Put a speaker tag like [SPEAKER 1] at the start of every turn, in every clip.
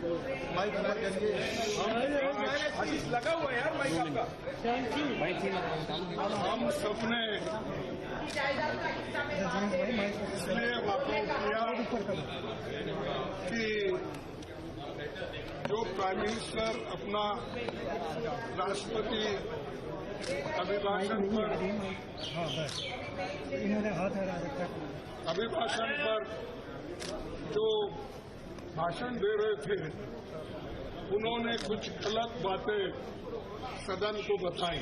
[SPEAKER 1] Mic लगा हुआ है यार, माइक आपका।
[SPEAKER 2] हम सबने इसलिए वाकई किया कि जो प्राइम मिनिस्टर अपना राष्ट्रपति अभिभाषण पर जो भाषण दे रहे थे, उन्होंने कुछ गलत बातें सदन को बताई,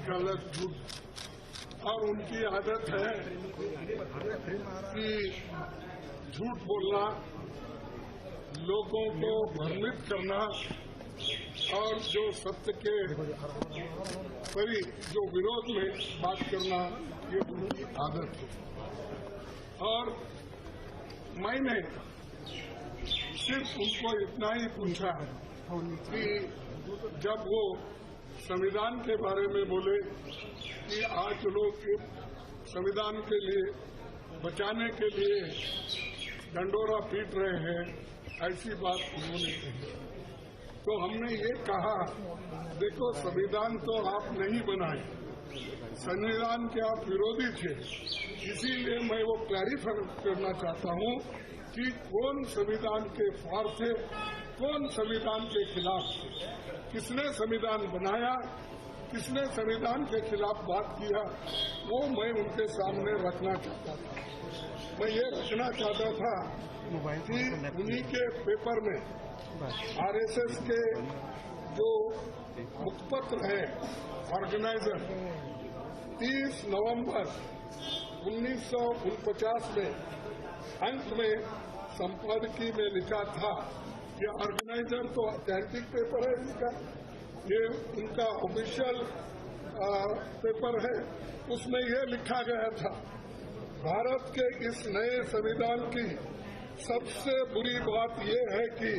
[SPEAKER 2] गलत झूठ। और उनकी आदत है कि झूठ बोलना, लोगों को भ्रमित करना और जो सत्य के परी जो विरोध में बात करना, ये उनकी आदत है। और मैंने सिर्फ उनको इतना ही पूछा कि जब वो संविधान के बारे में बोले कि आज लोग संविधान के लिए बचाने के लिए डंडोरा पीट रहे हैं, ऐसी बात उन्होंने कही। तो हमने ये कहा, देखो संविधान तो आप नहीं बनाए, संविधान के आप विरोधी थे, इसीलिए मैं वो क्लैरिफाई करना चाहता हूँ कि कौन संविधान के फार थे, कौन संविधान के खिलाफ थे, किसने संविधान बनाया, किसने संविधान के खिलाफ बात किया, वो मैं उनके सामने रखना चाहता था। मैं ये रखना चाहता था कि उन्हीं के पेपर में आरएसएस के जो मुखपत्र है ऑर्गेनाइजर 30 नवंबर 1949 में अंत में संपादकीय में लिखा था कि ऑर्गेनाइजर तो ऑथेंटिक पेपर है इसका, ये उनका ऑफिशियल पेपर है। उसमें ये लिखा गया था, भारत के इस नए संविधान की सबसे बुरी बात यह है कि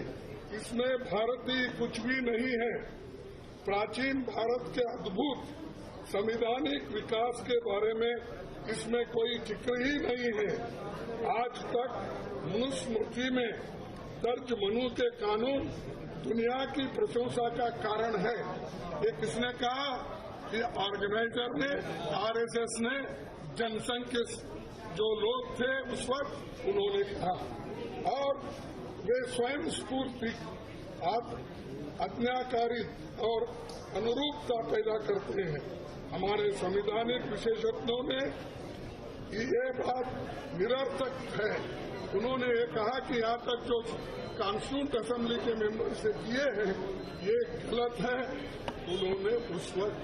[SPEAKER 2] इसमें भारतीय कुछ भी नहीं है। प्राचीन भारत के अद्भुत संवैधानिक विकास के बारे में इसमें कोई जिक्र ही नहीं है। आज तक मनुस्मृति में दर्ज मनु के कानून दुनिया की प्रशंसा का कारण है। ये किसने कहा? कि ऑर्गेनाइजर ने, आरएसएस ने, जनसंघ के जो लोग थे उस वक्त उन्होंने कहा। और वे स्वयं स्फूर्ति आज्ञाकारी और अनुरूपता पैदा करते हैं। हमारे संवैधानिक विशेषज्ञों ने ये बात निरर्थक है। उन्होंने ये कहा कि यहाँ तक जो कॉन्स्टिट्यूंट असेंबली के मेंबर से किए हैं ये गलत है। उन्होंने उस वक्त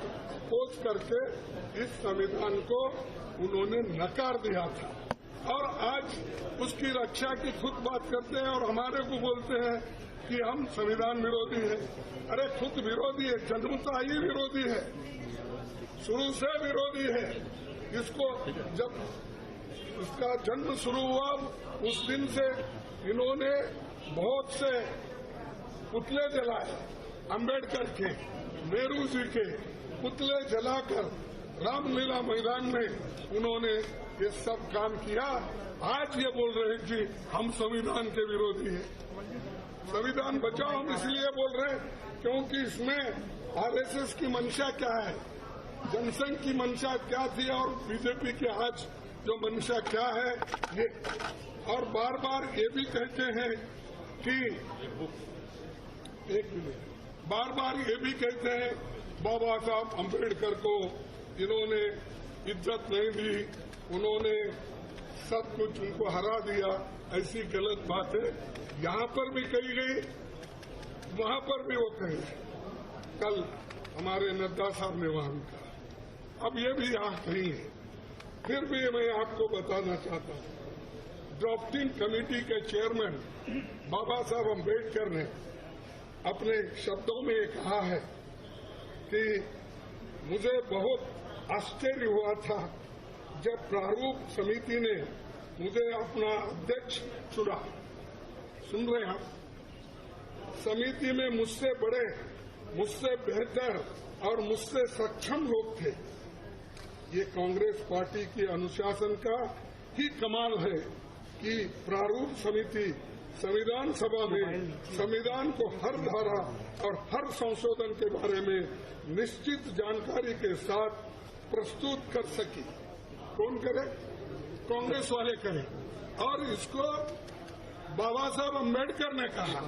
[SPEAKER 2] खोज करके इस संविधान को उन्होंने नकार दिया था और आज उसकी रक्षा की खुद बात करते हैं और हमारे को बोलते हैं कि हम संविधान विरोधी है। अरे खुद विरोधी है, जन्मता ही विरोधी है, शुरू से विरोधी है। इसको जब उसका जन्म शुरू हुआ उस दिन से इन्होंने बहुत से पुतले जलाए, अम्बेडकर के, नेहरू जी के पुतले जलाकर रामलीला मैदान में उन्होंने ये सब काम किया। आज ये बोल रहे हैं कि हम संविधान के विरोधी हैं। संविधान बचाओ हम इसलिए बोल रहे हैं क्योंकि इसमें आरएसएस की मंशा क्या है, जनसंघ की मंशा क्या थी और बीजेपी की आज जो मंशा क्या है ये। और बार बार ये भी कहते हैं कि बार बार ये भी कहते हैं बाबा साहब अम्बेडकर को इन्होंने इज्जत नहीं दी, उन्होंने सब कुछ उनको हरा दिया। ऐसी गलत बातें यहाँ पर भी कही गई, वहाँ पर भी वो कही। कल हमारे नड्डा साहब ने वहाँ भी कहा, अब ये भी यहाँ कही है। फिर भी मैं आपको बताना चाहता हूँ, ड्राफ्टिंग कमेटी के चेयरमैन बाबा साहब अम्बेडकर ने अपने शब्दों में कहा है कि मुझे बहुत आश्चर्य हुआ था जब प्रारूप समिति ने मुझे अपना अध्यक्ष चुना। सुन रहे हैं आप? समिति में मुझसे बड़े, मुझसे बेहतर और मुझसे सक्षम लोग थे। ये कांग्रेस पार्टी के अनुशासन का ही कमाल है कि प्रारूप समिति संविधान सभा में संविधान को हर धारा और हर संशोधन के बारे में निश्चित जानकारी के साथ प्रस्तुत कर सकी। कौन करे? कांग्रेस वाले करें। और इसको बाबा साहब अम्बेडकर ने कहा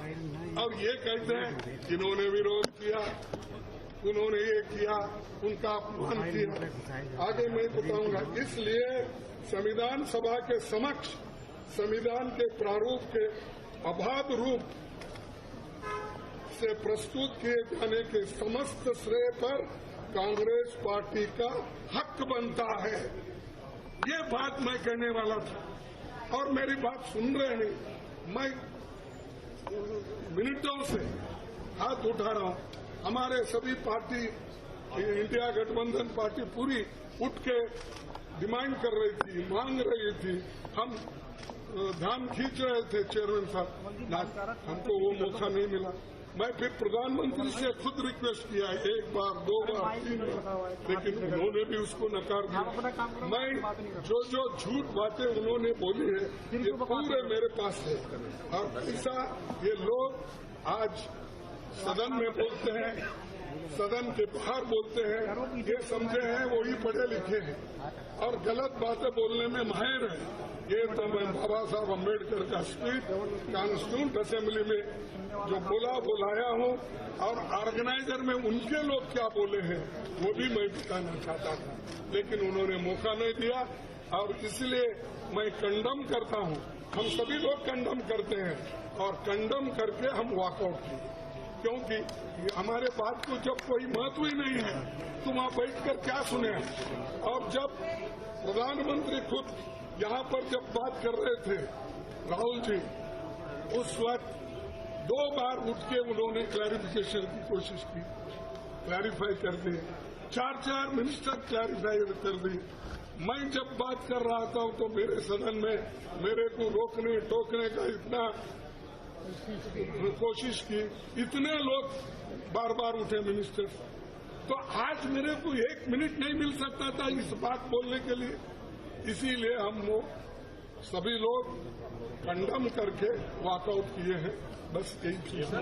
[SPEAKER 2] और ये कहते हैं इन्होंने विरोध किया, उन्होंने ये किया, उनका अपमान किया। आगे मैं बताऊंगा। इसलिए संविधान सभा के समक्ष संविधान के प्रारूप के अबाध रूप से प्रस्तुत किए जाने के समस्त श्रेय पर कांग्रेस पार्टी का हक बनता है। ये बात मैं कहने वाला था और मेरी बात सुन रहे नहीं। मैं मिनटों से हाथ उठा रहा हूं। हमारे सभी पार्टी, इंडिया गठबंधन पार्टी पूरी उठ के डिमांड कर रही थी, मांग रही थी। हम ध्यान खींच रहे थे चेयरमैन साहब, हमको वो मौका नहीं मिला। मैं फिर प्रधानमंत्री से खुद रिक्वेस्ट किया, एक बार, 2 बार, 3 बार, लेकिन उन्होंने भी उसको नकार दिया। मैं जो झूठ बातें उन्होंने बोली है ये पूरे मेरे पास है। और ऐसा ये लोग आज सदन में बोलते हैं, सदन के बाहर बोलते हैं, ये समझे हैं वही पढ़े लिखे हैं और गलत बातें बोलने में माहिर है। ये तो मैं बाबा साहब अम्बेडकर का स्पीच कॉन्स्टिट्यूंट असेंबली में जो बुलाया हूं और ऑर्गेनाइजर में उनके लोग क्या बोले हैं वो भी मैं बताना चाहता था, लेकिन उन्होंने मौका नहीं दिया। और इसलिए मैं कंडम करता हूं, हम सभी लोग कंडम करते हैं और कंडम करके हम वॉकआउट किए, क्योंकि हमारे बात को जब कोई महत्व ही नहीं है तो वहां बैठकर क्या सुने। और जब प्रधानमंत्री खुद यहाँ पर जब बात कर रहे थे राहुल जी, उस वक्त 2 बार उठ के उन्होंने क्लैरिफिकेशन की कोशिश की, क्लैरिफाई कर दी, 4 मिनिस्टर क्लैरिफाई कर दी। मैं जब बात कर रहा था तो मेरे सदन में मेरे को रोकने टोकने का इतना कोशिश की, इतने लोग बार बार उठे मिनिस्टर। तो आज मेरे को 1 मिनट नहीं मिल सकता था इस बात बोलने के लिए। इसीलिए हम वो सभी लोग कंडम करके वॉकआउट किए हैं। बस यही चीज है।